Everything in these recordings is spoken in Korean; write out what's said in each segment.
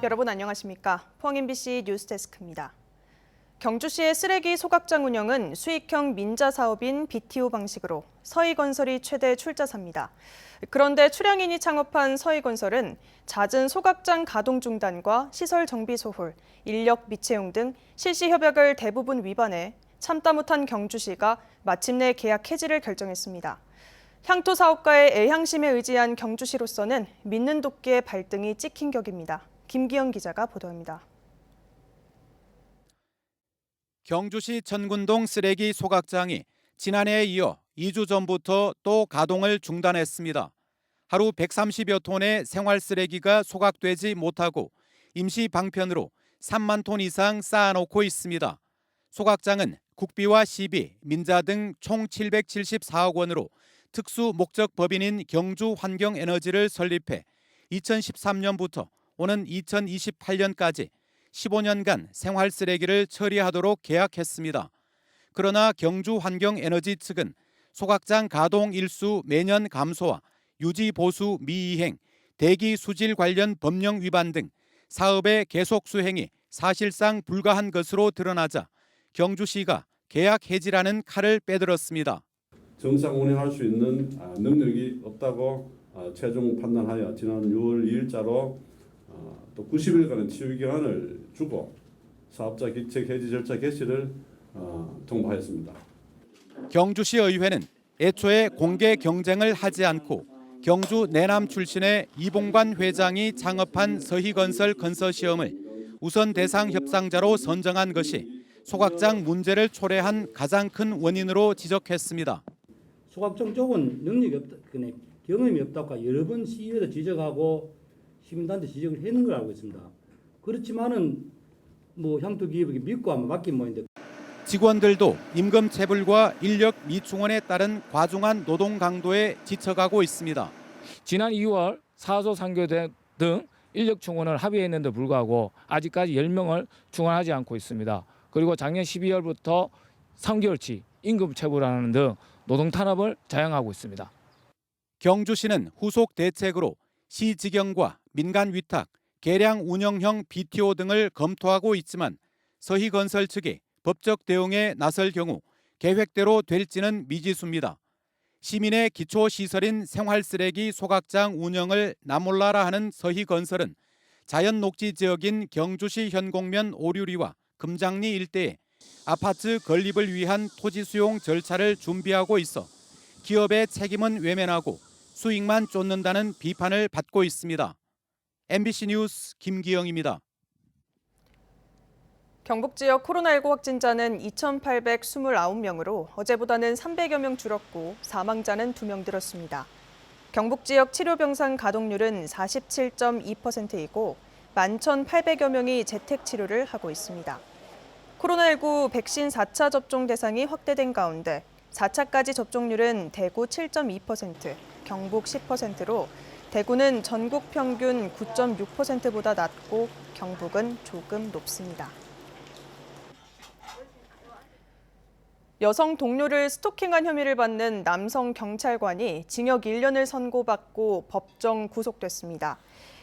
여러분 안녕하십니까? 포항 MBC 뉴스데스크입니다. 경주시의 쓰레기 소각장 운영은 수익형 민자 사업인 BTO 방식으로 서희건설이 최대 출자사입니다. 그런데 출향인이 창업한 서희건설은 잦은 소각장 가동 중단과 시설 정비 소홀, 인력 미채용 등 실시 협약을 대부분 위반해 참다 못한 경주시가 마침내 계약 해지를 결정했습니다. 향토 사업가의 애향심에 의지한 경주시로서는 믿는 도끼의 발등이 찍힌 격입니다. 김기영 기자가 보도합니다. 경주시 천군동 쓰레기 소각장이 지난해에 이어 2주 전부터 또 가동을 중단했습니다. 하루 130여 톤의 생활 쓰레기가 소각되지 못하고 임시 방편으로 3만 톤 이상 쌓아놓고 있습니다. 소각장은 국비와 시비, 민자 등 총 774억 원으로 특수 목적 법인인 경주환경에너지를 설립해 2013년부터 오는 2028년까지 15년간 생활 쓰레기를 처리하도록 계약했습니다. 그러나 경주환경에너지 측은 소각장 가동 일수 매년 감소와 유지 보수 미이행, 대기 수질 관련 법령 위반 등 사업의 계속 수행이 사실상 불가한 것으로 드러나자 경주시가 계약 해지라는 칼을 빼들었습니다. 정상 운행할 수 있는 능력이 없다고 최종 판단하여 지난 6월 2일자로 또 90일간의 치유 기간을 주고 사업자 기책 해지 절차 개시를 통보하였습니다. 경주시 의회는 애초에 공개 경쟁을 하지 않고 경주 내남 출신의 이봉관 회장이 창업한 서희건설 건설시험을 우선 대상 협상자로 선정한 것이 소각장 문제를 초래한 가장 큰 원인으로 지적했습니다. 소각장 쪽은 능력이 없다, 경험이 없다고 여러 번 시의회도 지적하고 시민단체 지적을 했는 걸 알고 있습니다. 그렇지만은 향토 기업에게 믿고 아마 맡긴 모양인데. 직원들도 임금 체불과 인력 미충원에 따른 과중한 노동 강도에 지쳐가고 있습니다. 지난 2월 사소 상교대 등 인력 충원을 합의했는데 불구하고 아직까지 10명을 충원하지 않고 있습니다. 그리고 작년 12월부터 3개월치 임금 체불하는 등 노동 탄압을 자행하고 있습니다. 경주시는 후속 대책으로 시직영과 민간 위탁, 계량 운영형 BTO 등을 검토하고 있지만 서희건설 측이 법적 대응에 나설 경우 계획대로 될지는 미지수입니다. 시민의 기초시설인 생활쓰레기 소각장 운영을 나몰라라 하는 서희건설은 자연녹지 지역인 경주시 현곡면 오류리와 금장리 일대에 아파트 건립을 위한 토지 수용 절차를 준비하고 있어 기업의 책임은 외면하고 수익만 쫓는다는 비판을 받고 있습니다. MBC 뉴스 김기영입니다. 경북 지역 코로나19 확진자는 2,829명으로 어제보다는 300여 명 줄었고 사망자는 2명 늘었습니다. 경북 지역 치료병상 가동률은 47.2%이고 11,800여 명이 재택 치료를 하고 있습니다. 코로나19 백신 4차 접종 대상이 확대된 가운데 4차까지 접종률은 대구 7.2%, 경북 10%로 대구는 전국 평균 9.6%보다 낮고 경북은 조금 높습니다. 여성 동료를 스토킹한 혐의를 받는 남성 경찰관이 징역 1년을 선고받고 법정 구속됐습니다.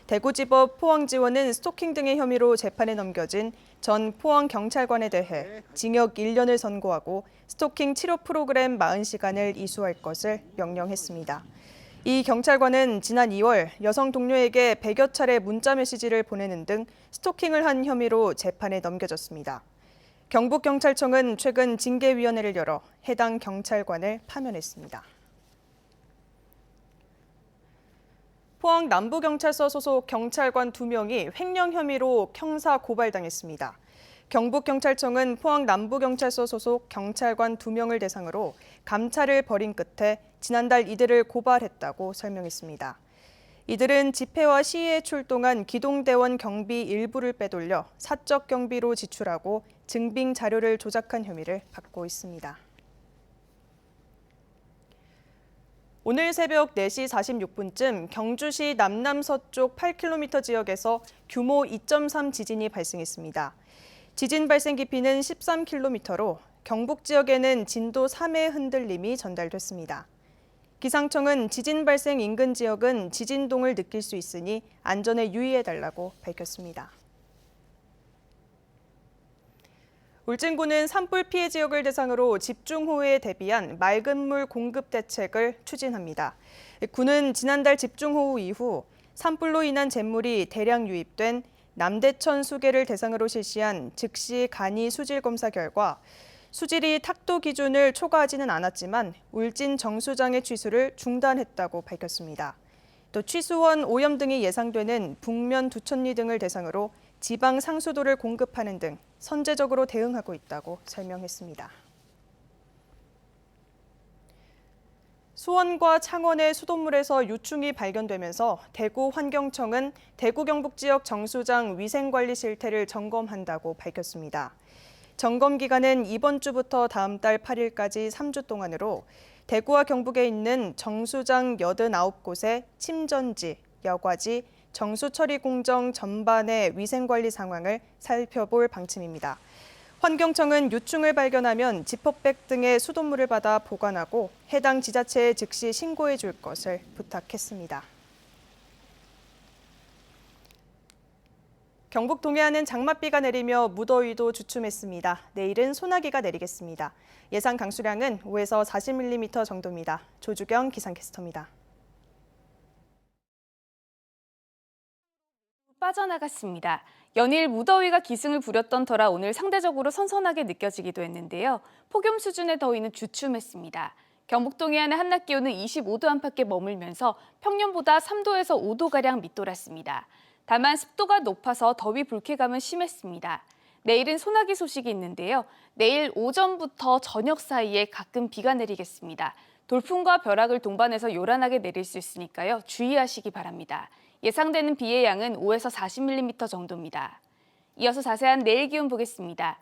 대구지법 포항지원은 스토킹 등의 혐의로 재판에 넘겨진 전 포항경찰관에 대해 징역 1년을 선고하고 스토킹 치료 프로그램 40시간을 이수할 것을 명령했습니다. 이 경찰관은 지난 2월 여성 동료에게 100여 차례 문자 메시지를 보내는 등 스토킹을 한 혐의로 재판에 넘겨졌습니다. 경북경찰청은 최근 징계위원회를 열어 해당 경찰관을 파면했습니다. 포항 남부경찰서 소속 경찰관 2명이 횡령 혐의로 형사 고발당했습니다. 경북경찰청은 포항 남부경찰서 소속 경찰관 2명을 대상으로 감찰을 벌인 끝에 지난달 이들을 고발했다고 설명했습니다. 이들은 집회와 시위에 출동한 기동대원 경비 일부를 빼돌려 사적 경비로 지출하고 증빙 자료를 조작한 혐의를 받고 있습니다. 오늘 새벽 4시 46분쯤 경주시 남남서쪽 8km 지역에서 규모 2.3 지진이 발생했습니다. 지진 발생 깊이는 13km로 경북 지역에는 진도 3의 흔들림이 전달됐습니다. 기상청은 지진 발생 인근 지역은 지진동을 느낄 수 있으니 안전에 유의해달라고 밝혔습니다. 울진군은 산불 피해 지역을 대상으로 집중호우에 대비한 맑은 물 공급 대책을 추진합니다. 군은 지난달 집중호우 이후 산불로 인한 잿물이 대량 유입된 남대천 수계를 대상으로 실시한 즉시 간이 수질 검사 결과 수질이 탁도 기준을 초과하지는 않았지만 울진 정수장의 취수를 중단했다고 밝혔습니다. 또 취수원 오염 등이 예상되는 북면 두천리 등을 대상으로 지방 상수도를 공급하는 등 선제적으로 대응하고 있다고 설명했습니다. 수원과 창원의 수돗물에서 유충이 발견되면서 대구 환경청은 대구 경북 지역 정수장 위생관리 실태를 점검한다고 밝혔습니다. 점검 기간은 이번 주부터 다음 달 8일까지 3주 동안으로 대구와 경북에 있는 정수장 89곳의 침전지, 여과지, 정수 처리 공정 전반의 위생관리 상황을 살펴볼 방침입니다. 환경청은 유충을 발견하면 지퍼백 등의 수돗물을 받아 보관하고 해당 지자체에 즉시 신고해 줄 것을 부탁했습니다. 경북 동해안은 장맛비가 내리며 무더위도 주춤했습니다. 내일은 소나기가 내리겠습니다. 예상 강수량은 5에서 40mm 정도입니다. 조주경 기상캐스터입니다. 빠져나갔습니다. 연일 무더위가 기승을 부렸던 터라 오늘 상대적으로 선선하게 느껴지기도 했는데요. 폭염 수준의 더위는 주춤했습니다. 경북 동해안의 한낮 기온은 25도 안팎에 머물면서 평년보다 3도에서 5도가량 밑돌았습니다. 다만 습도가 높아서 더위 불쾌감은 심했습니다. 내일은 소나기 소식이 있는데요. 내일 오전부터 저녁 사이에 가끔 비가 내리겠습니다. 돌풍과 벼락을 동반해서 요란하게 내릴 수 있으니까요. 주의하시기 바랍니다. 예상되는 비의 양은 5에서 40mm 정도입니다. 이어서 자세한 내일 기온 보겠습니다.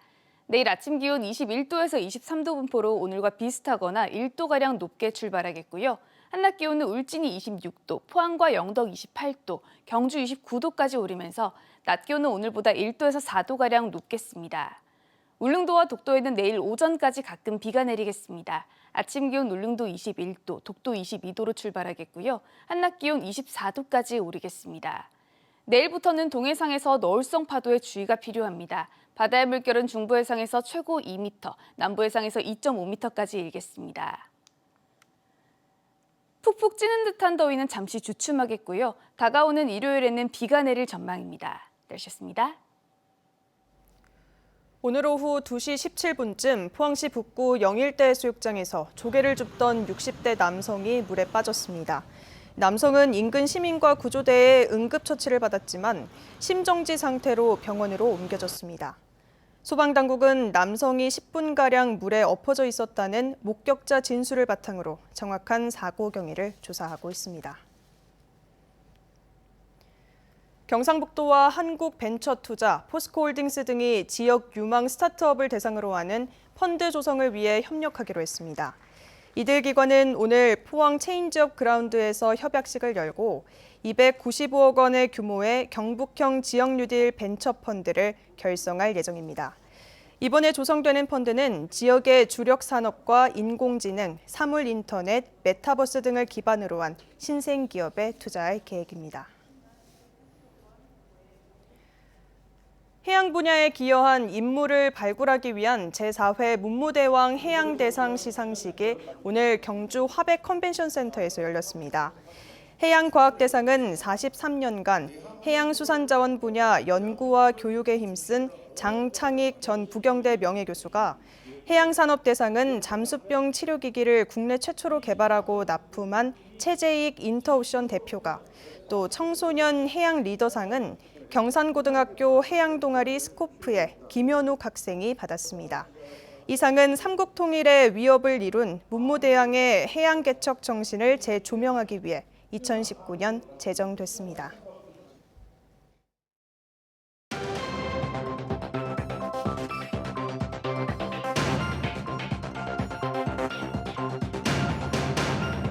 내일 아침 기온 21도에서 23도 분포로 오늘과 비슷하거나 1도가량 높게 출발하겠고요. 한낮 기온은 울진이 26도, 포항과 영덕 28도, 경주 29도까지 오르면서 낮 기온은 오늘보다 1도에서 4도가량 높겠습니다. 울릉도와 독도에는 내일 오전까지 가끔 비가 내리겠습니다. 아침 기온 울릉도 21도, 독도 22도로 출발하겠고요. 한낮 기온 24도까지 오르겠습니다. 내일부터는 동해상에서 너울성 파도에 주의가 필요합니다. 바다의 물결은 중부해상에서 최고 2m, 남부해상에서 2.5m까지 일겠습니다. 푹푹 찌는 듯한 더위는 잠시 주춤하겠고요. 다가오는 일요일에는 비가 내릴 전망입니다. 날씨였습니다. 오늘 오후 2시 17분쯤 포항시 북구 영일대 해수욕장에서 조개를 줍던 60대 남성이 물에 빠졌습니다. 남성은 인근 시민과 구조대의 응급처치를 받았지만 심정지 상태로 병원으로 옮겨졌습니다. 소방당국은 남성이 10분가량 물에 엎어져 있었다는 목격자 진술을 바탕으로 정확한 사고 경위를 조사하고 있습니다. 경상북도와 한국벤처투자, 포스코홀딩스 등이 지역 유망 스타트업을 대상으로 하는 펀드 조성을 위해 협력하기로 했습니다. 이들 기관은 오늘 포항 체인지업 그라운드에서 협약식을 열고 295억 원의 규모의 경북형 지역 뉴딜 벤처 펀드를 결성할 예정입니다. 이번에 조성되는 펀드는 지역의 주력 산업과 인공지능, 사물 인터넷, 메타버스 등을 기반으로 한 신생 기업에 투자할 계획입니다. 해양 분야에 기여한 인물을 발굴하기 위한 제4회 문무대왕 해양대상 시상식이 오늘 경주 화백 컨벤션 센터에서 열렸습니다. 해양과학대상은 43년간 해양수산자원 분야 연구와 교육에 힘쓴 장창익 전 부경대 명예교수가, 해양산업대상은 잠수병 치료기기를 국내 최초로 개발하고 납품한 최재익 인터오션 대표가, 또 청소년 해양 리더상은 경산고등학교 해양동아리 스코프의 김현욱 학생이 받았습니다. 이 상은 삼국 통일의 위협을 이룬 문무대왕의 해양개척 정신을 재조명하기 위해 2019년 제정됐습니다.